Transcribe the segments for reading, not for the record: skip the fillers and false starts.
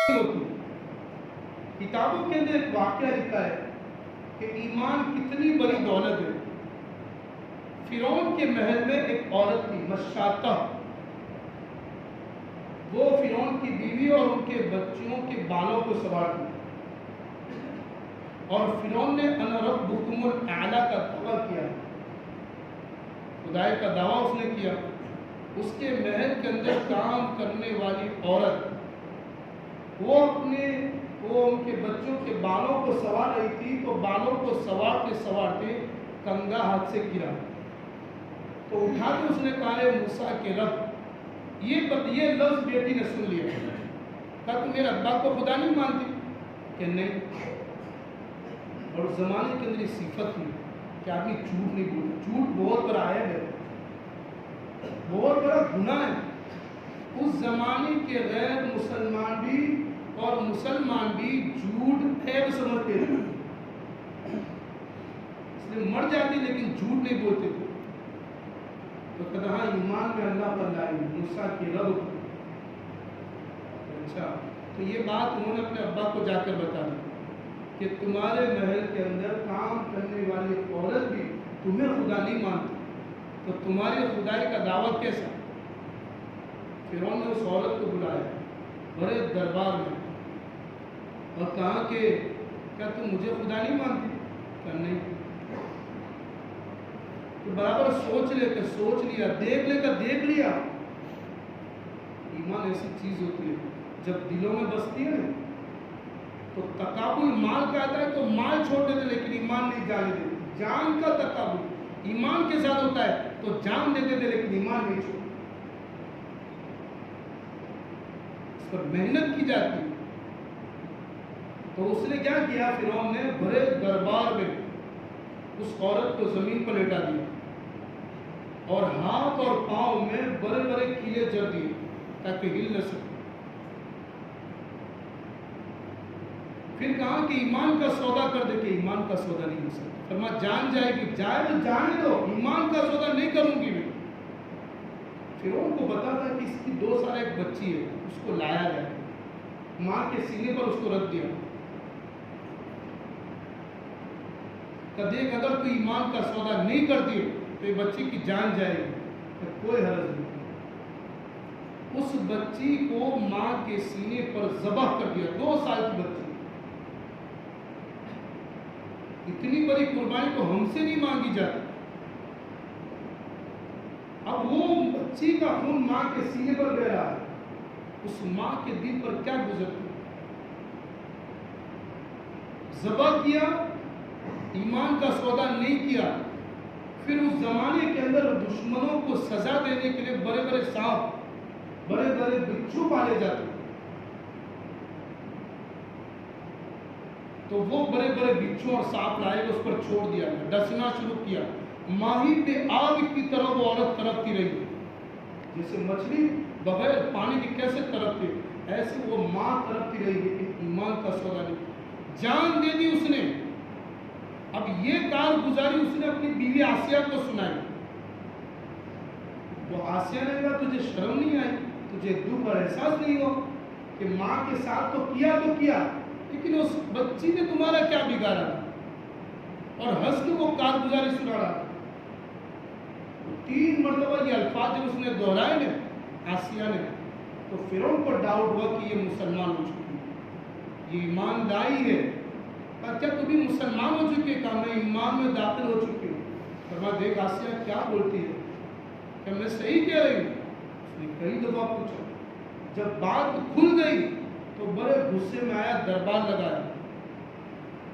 ہوتی ہے۔ کتابوں کے اندر ایک واقعہ لکھا ہے کہ ایمان کتنی بڑی دولت ہے۔ فرعون کے محل میں ایک عورت تھی مشاطہ، وہ فرعون کی بیوی اور ان کے بچوں کے بالوں کو سنوارتی، اور فرعون نے انا ربکم الاعلی کا دعویٰ کیا، خدائی کا دعویٰ اس نے کیا۔ اس کے محل کے اندر کام کرنے والی عورت وہ ان کے بچوں کے بالوں کو سنوار رہی تھی، تو بالوں کو سنوارتے سنوارتے کنگا ہاتھ سے گرا، تو اٹھا کے اس نے کہا ہے موسیٰ کے رب، یہ لفظ بیٹی نے سن لیا، کہا تم میرے ابا کو خدا نہیں مانتی؟ کہ نہیں۔ اور اس زمانے کے اندر یہ صفت تھی کہ آدمی جھوٹ نہیں بولتا، جھوٹ بہت بڑا عیب ہے، بہت بڑا گناہ ہے۔ اس زمانے کے غیر مسلمان بھی اور مسلمان بھی جھوٹ عیب سمجھتے تھے، اس لیے مر جاتے لیکن جھوٹ نہیں بولتے تھے۔ تو کہا ایمان میں اللہ پر لائی موسیٰ کے رب۔ اچھا، تو یہ بات انہوں نے اپنے ابا کو جا کر بتا دی کہ تمہارے محل کے اندر کام کرنے والی عورت بھی تمہیں خدا نہیں مانتی، تو تمہاری خدائی کا دعویٰ کیسا؟ فرعون نے اس عورت کو بلایا بڑے دربار میں اور کہا کہ کیا تم مجھے خدا نہیں مانتی؟ کہ نہیں۔ تو برابر سوچ لیا، دیکھ لیا۔ ایمان ایسی چیز ہوتی ہے جب دلوں میں بستی ہے نا، تو تقابل مال کا آتا ہے تو مال چھوڑ دیتے لیکن ایمان نہیں جانے دیتے۔ جان کا تقابل ایمان کے ساتھ ہوتا ہے تو جان دیتے تھے لیکن ایمان نہیں چھوڑتے، اس پر محنت کی جاتی ہے۔ تو اس نے کیا کیا، فرعون نے بڑے دربار میں اس عورت کو زمین پر لیٹا دیا اور ہاتھ اور پاؤں میں بڑے بڑے کیلے جڑ دیے تاکہ ہل نہ سکے۔ پھر کہا کہ ایمان کا سودا کر دے، کہ ایمان کا سودا نہیں ہو سکتا۔ فرمایا جان جائے گی، جائے تو جانے دو، ایمان کا سودا نہیں کروں گی میں۔ فرعون کو پتا تھا کہ اس کی 2 سال ایک بچی ہے، اس کو لایا گیا، ماں کے سینے پر اس کو رکھ دیا، کہ دیکھ اگر تو ایمان کا سودا نہیں کرتی تو یہ بچی کی جان جائے گی، تو کوئی حرج نہیں۔ اس بچی کو ماں کے سینے پر ذبح کر دیا، 2 سال کی بچی۔ اتنی بڑی قربانی تو ہم سے نہیں مانگی جاتی۔ اب وہ بچی کا خون ماں کے سینے پر بہ رہا ہے، اس ماں کے دل پر کیا گزرتی؟ ذبح کیا، ایمان کا سودا نہیں کیا۔ پھر اس زمانے کے اندر دشمنوں کو سزا دینے کے لیے بڑے بڑے سانپ، بڑے بڑے بچھو پالے جاتے، تو وہ بڑے بڑے بچھو اور سانپ لائے اس پر چھوڑ دیا، ڈسنا شروع کیا۔ ماہی پہ آگ کی طرح وہ عورت تڑپتی رہی، جیسے مچھلی بغیر پانی کے کیسے تڑپتی، ایسے وہ ماں تڑپتی رہی، لیکن ایمان کا سودا نہیں۔ جان دے دی اس نے۔ اب یہ کارگزاری اس نے اپنی بیوی آسیہ کو سنائی، تو آسیہ نے کہا تجھے شرم نہیں آئی، تجھے دکھ اور احساس نہیں ہوا کہ ماں کے ساتھ تو کیا لیکن اس بچی نے تمہارا کیا بگاڑا، اور ہنس کے وہ کارگزاری سنا رہا۔ 3 مرتبہ یہ الفاظ جب اس نے دہرائے نا آسیہ نے، تو فرعون کو ڈاؤٹ ہوا کہ یہ مسلمان ہو چکی ہے، یہ ایمان لائی ہے۔ کیا تم بھی مسلمان ہو چکی ہے؟ کہا میں ایمان میں داخل ہو چکی ہوں۔ فرمایا دیکھ آسیہ کیا بولتی ہے، کہ میں صحیح کہہ رہی ہوں؟ اس نے کئی دفعہ پوچھا، جب بات کھل گئی تو بڑے غصے میں آیا، دربار لگایا،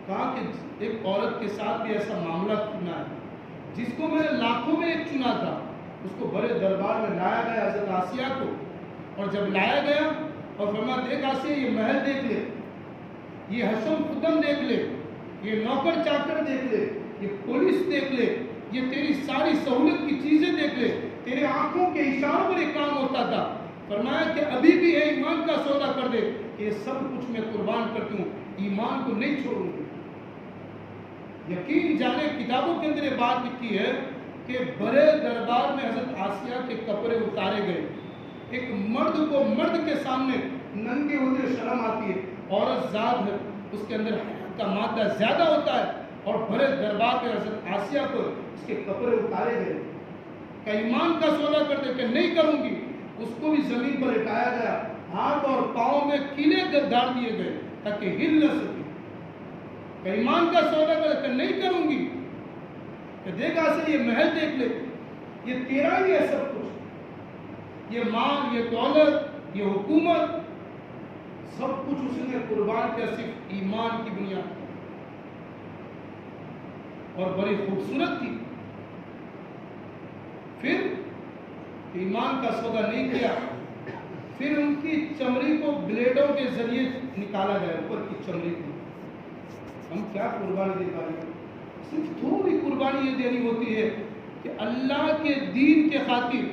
کہا کہ ایک عورت کے ساتھ بھی ایسا معاملہ کرنا ہے جس کو میں نے لاکھوں میں ایک چنا تھا۔ اس کو بڑے دربار میں لایا گیا حضرت آسیہ کو، اور جب لایا گیا اور فرمایا دیکھ آسیہ یہ محل دیکھ لے، یہ حشم خدم دیکھ لے، یہ نوکر چاکر دیکھ لے، یہ پولیس دیکھ لے، یہ تیری ساری سہولت کی چیزیں دیکھ لے، تیرے آنکھوں کے اشاروں پر یہ کام ہوتا تھا۔ فرمایا کہ ابھی بھی ہے ایمان کا سودا کر دے، یہ سب کچھ میں قربان کرتی ہوں، ایمان کو نہیں چھوڑوں گی۔ یقین جانے کتابوں کے اندر یہ بات لکھی ہے کہ بڑے دربار میں حضرت آسیہ کے کپڑے اتارے گئے ایک مرد کو مرد کے سامنے ننگے ہوتے شرم آتی ہے، عورت ذات ہے، اس کے اندر حیا کا مادہ زیادہ ہوتا ہے، اور بڑے دربار میں حضرت آسیہ کو اس کے کپڑے اتارے گئے کہ ایمان کا سودا کرتے کہ نہیں کروں گی، اس کو بھی زمین پر لٹایا گیا، ہاتھ اور پاؤں میں کیلے گاڑ دیے گئے تاکہ ہل نہ سکے، کہ ایمان کا سودا کرتے کہ نہیں کروں گی، کہ دیکھ آسیہ یہ محل دیکھ لے، یہ تیرا ہی ہے سب کچھ، یہ مال، یہ دولت، یہ حکومت، سب کچھ اس نے قربان کیا صرف ایمان کی بنیاد پر، اور بڑی خوبصورت تھی۔ پھر ایمان کا سودا نہیں کیا، پھر ان کی چمڑی کو بلیڈوں کے ذریعے نکالا گیا، اوپر کی چمڑی کو۔ ہم کیا قربانی دے پائیں گے؟ صرف تھوڑی قربانی یہ دینی ہوتی ہے کہ اللہ کے دین کے خاطر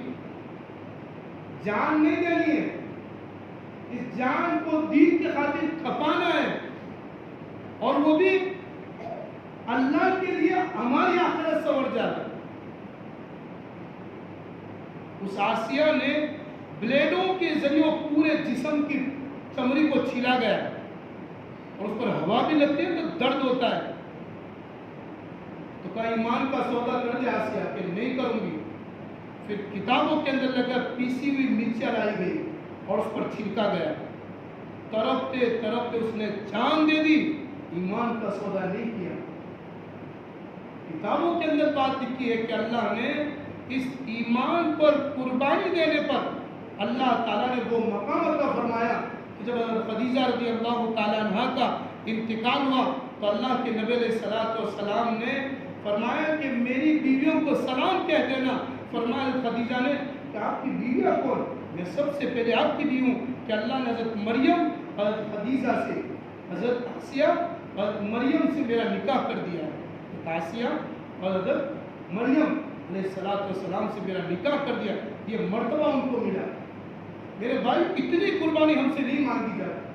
جان نہیں دینی ہے، اس جان کو دین کے خاطر کھپانا ہے، اور وہ بھی اللہ کے لیے ہماری آخرت سنور جائے۔ اس آسیہ نے بلیڈوں کے ذریعے پورے جسم کی چمڑی کو چھیلا گیا، اور اس پر ہوا بھی لگتی ہے تو درد ہوتا ہے، تو کہا ایمان کا سودا کر لے آسیہ کہ نہیں کروں گی۔ پھر کتابوں کے اندر لگا پیسی ہوئی مرچیں لائی گئی اور اس پر چھڑکا گیا، تڑپتے تڑپتے اس نے جان دے دی، ایمان کا سودا نہیں کیا۔ کتابوں کے اندر بات لکھی ہے کہ اللہ نے اس ایمان پر قربانی دینے پر اللہ تعالیٰ نے وہ مقام عطا فرمایا کہ جب حضرت خدیجہ رضی اللہ تعالیٰ عنہ کا انتقال ہوا تو اللہ کے نبی علیہ الصلوۃ والسلام نے فرمایا کہ میری بیویوں کو سلام کہہ دینا۔ فرمایا خدیجہ نے کہ آپ کی بیویاں کون؟ میں سب سے پہلے آپ کی بیوی ہوں، کہ اللہ نے حضرت مریم، حضرت خدیجہ سے، حضرت آسیہ، حضرت مریم سے میرا نکاح کر دیا ہے، آسیہ اور حضرت مریم علیہ السلام سے میرا نکاح کر دیا، یہ مرتبہ ان کو ملا۔ میرے بھائی اتنی قربانی ہم سے نہیں مانگی جاتی،